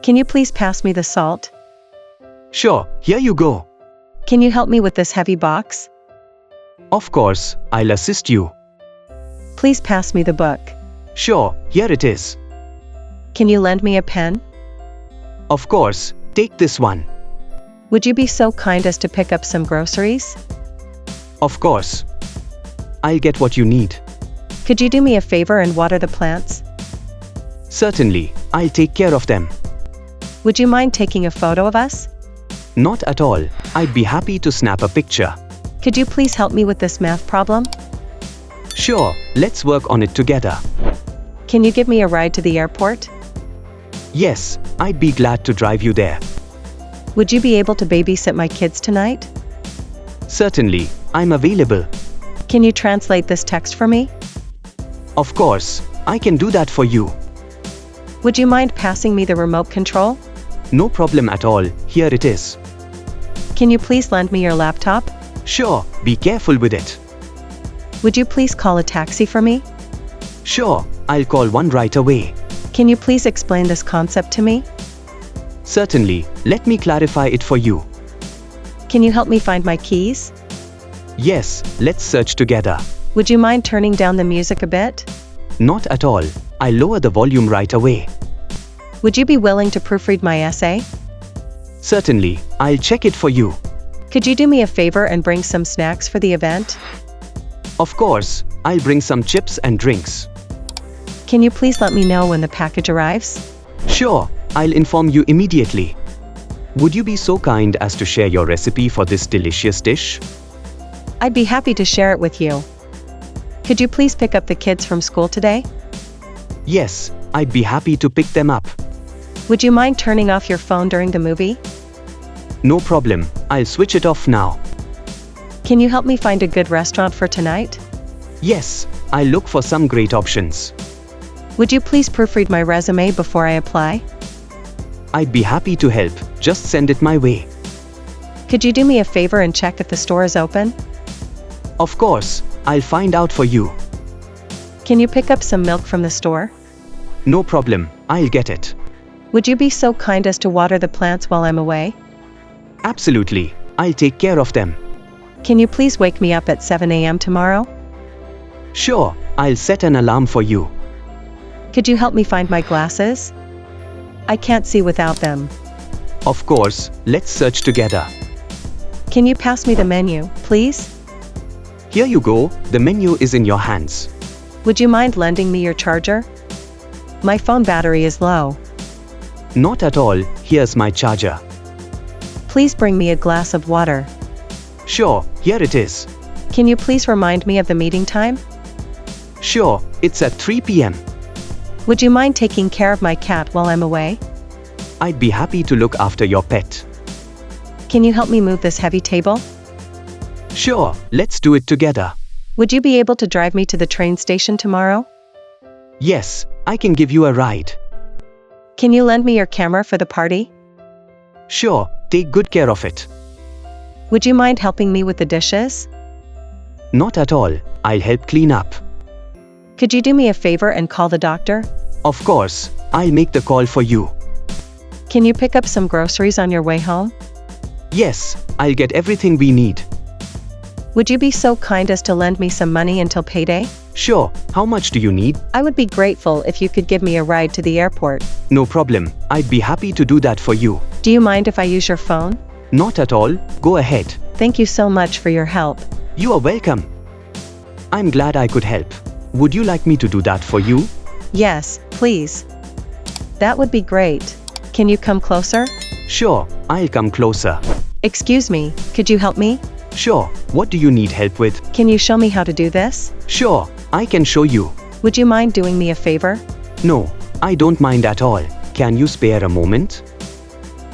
Can you please pass me the salt? Sure, here you go. Can you help me with this heavy box? Of course, I'll assist you. Please pass me the book. Sure, here it is. Can you lend me a pen? Of course, take this one. Would you be so kind as to pick up some groceries? Of course. I'll get what you need. Could you do me a favor and water the plants? Certainly, I'll take care of them. Would you mind taking a photo of us? Not at all. I'd be happy to snap a picture. Could you please help me with this math problem? Sure, let's work on it together. Can you give me a ride to the airport? Yes, I'd be glad to drive you there. Would you be able to babysit my kids tonight? Certainly, I'm available. Can you translate this text for me? Of course, I can do that for you. Would you mind passing me the remote control? No problem at all, here it is. Can you please lend me your laptop? Sure, be careful with it. Would you please call a taxi for me? Sure, I'll call one right away. Can you please explain this concept to me? Certainly, let me clarify it for you. Can you help me find my keys? Yes, let's search together. Would you mind turning down the music a bit? Not at all, I'll lower the volume right away. Would you be willing to proofread my essay? Certainly, I'll check it for you. Could you do me a favor and bring some snacks for the event? Of course, I'll bring some chips and drinks. Can you please let me know when the package arrives? Sure, I'll inform you immediately. Would you be so kind as to share your recipe for this delicious dish? I'd be happy to share it with you. Could you please pick up the kids from school today? Yes, I'd be happy to pick them up. Would you mind turning off your phone during the movie? No problem, I'll switch it off now. Can you help me find a good restaurant for tonight? Yes, I'll look for some great options. Would you please proofread my resume before I apply? I'd be happy to help, just send it my way. Could you do me a favor and check if the store is open? Of course, I'll find out for you. Can you pick up some milk from the store? No problem, I'll get it. Would you be so kind as to water the plants while I'm away? Absolutely, I'll take care of them. Can you please wake me up at 7 a.m. tomorrow? Sure, I'll set an alarm for you. Could you help me find my glasses? I can't see without them. Of course, let's search together. Can you pass me the menu, please? Here you go, the menu is in your hands. Would you mind lending me your charger? My phone battery is low. Not at all, here's my charger. Please bring me a glass of water. Sure, here it is. Can you please remind me of the meeting time? Sure, it's at 3 p.m. Would you mind taking care of my cat while I'm away? I'd be happy to look after your pet. Can you help me move this heavy table? Sure, let's do it together. Would you be able to drive me to the train station tomorrow? Yes, I can give you a ride. Can you lend me your camera for the party? Sure, take good care of it. Would you mind helping me with the dishes? Not at all, I'll help clean up. Could you do me a favor and call the doctor? Of course, I'll make the call for you. Can you pick up some groceries on your way home? Yes, I'll get everything we need. Would you be so kind as to lend me some money until payday? Sure, how much do you need? I would be grateful if you could give me a ride to the airport. No problem, I'd be happy to do that for you. Do you mind if I use your phone? Not at all, go ahead. Thank you so much for your help. You are welcome. I'm glad I could help. Would you like me to do that for you? Yes, please. That would be great. Can you come closer? Sure, I'll come closer. Excuse me, could you help me? Sure, what do you need help with? Can you show me how to do this? Sure, I can show you. Would you mind doing me a favor? No, I don't mind at all. Can you spare a moment?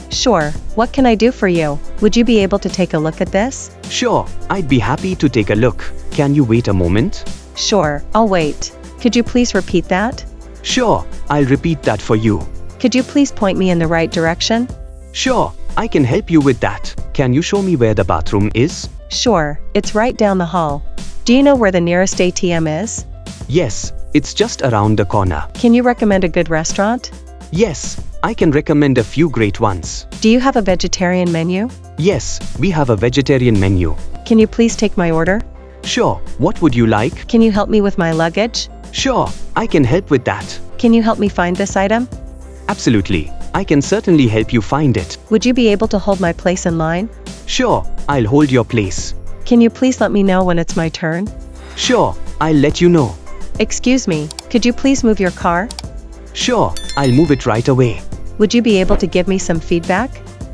Sure, what can I do for you? Would you be able to take a look at this? Sure, I'd be happy to take a look. Can you wait a moment? Sure, I'll wait. Could you please repeat that? Sure, I'll repeat that for you. Could you please point me in the right direction? Sure, I can help you with that. Can you show me where the bathroom is? Sure, it's right down the hall. Do you know where the nearest ATM is? Yes, it's just around the corner. Can you recommend a good restaurant? Yes, I can recommend a few great ones. Do you have a vegetarian menu? Yes, we have a vegetarian menu. Can you please take my order? Sure, what would you like? Can you help me with my luggage? Sure, I can help with that. Can you help me find this item? Absolutely, I can certainly help you find it. Would you be able to hold my place in line? Sure, I'll hold your place. Can you please let me know when it's my turn? Sure, I'll let you know. Excuse me, could you please move your car? Sure, I'll move it right away. Would you be able to give me some feedback?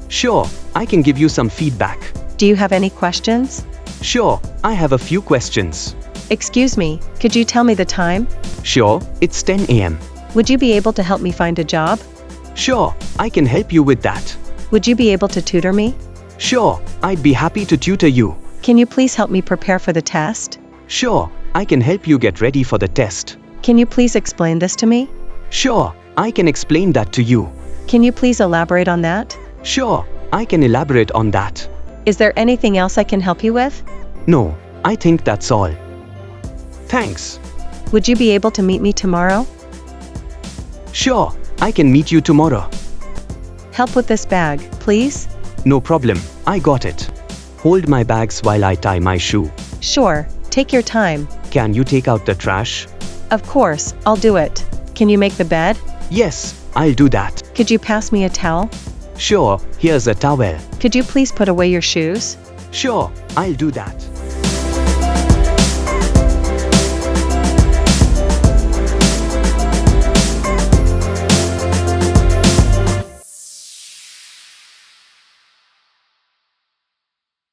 Sure, I can give you some feedback. Do you have any questions? Sure, I have a few questions. Excuse me, could you tell me the time? Sure, it's 10 a.m. Would you be able to help me find a job? Sure, I can help you with that. Would you be able to tutor me? Sure, I'd be happy to tutor you. Can you please help me prepare for the test? Sure, I can help you get ready for the test. Can you please explain this to me? Sure, I can explain that to you. Can you please elaborate on that? Sure, I can elaborate on that. Is there anything else I can help you with? No, I think that's all. Thanks. Would you be able to meet me tomorrow? Sure, I can meet you tomorrow. Help with this bag, please? No problem, I got it. Hold my bags while I tie my shoe. Sure, take your time. Can you take out the trash? Of course, I'll do it. Can you make the bed? Yes, I'll do that. Could you pass me a towel? Sure, here's a towel. Could you please put away your shoes? Sure, I'll do that.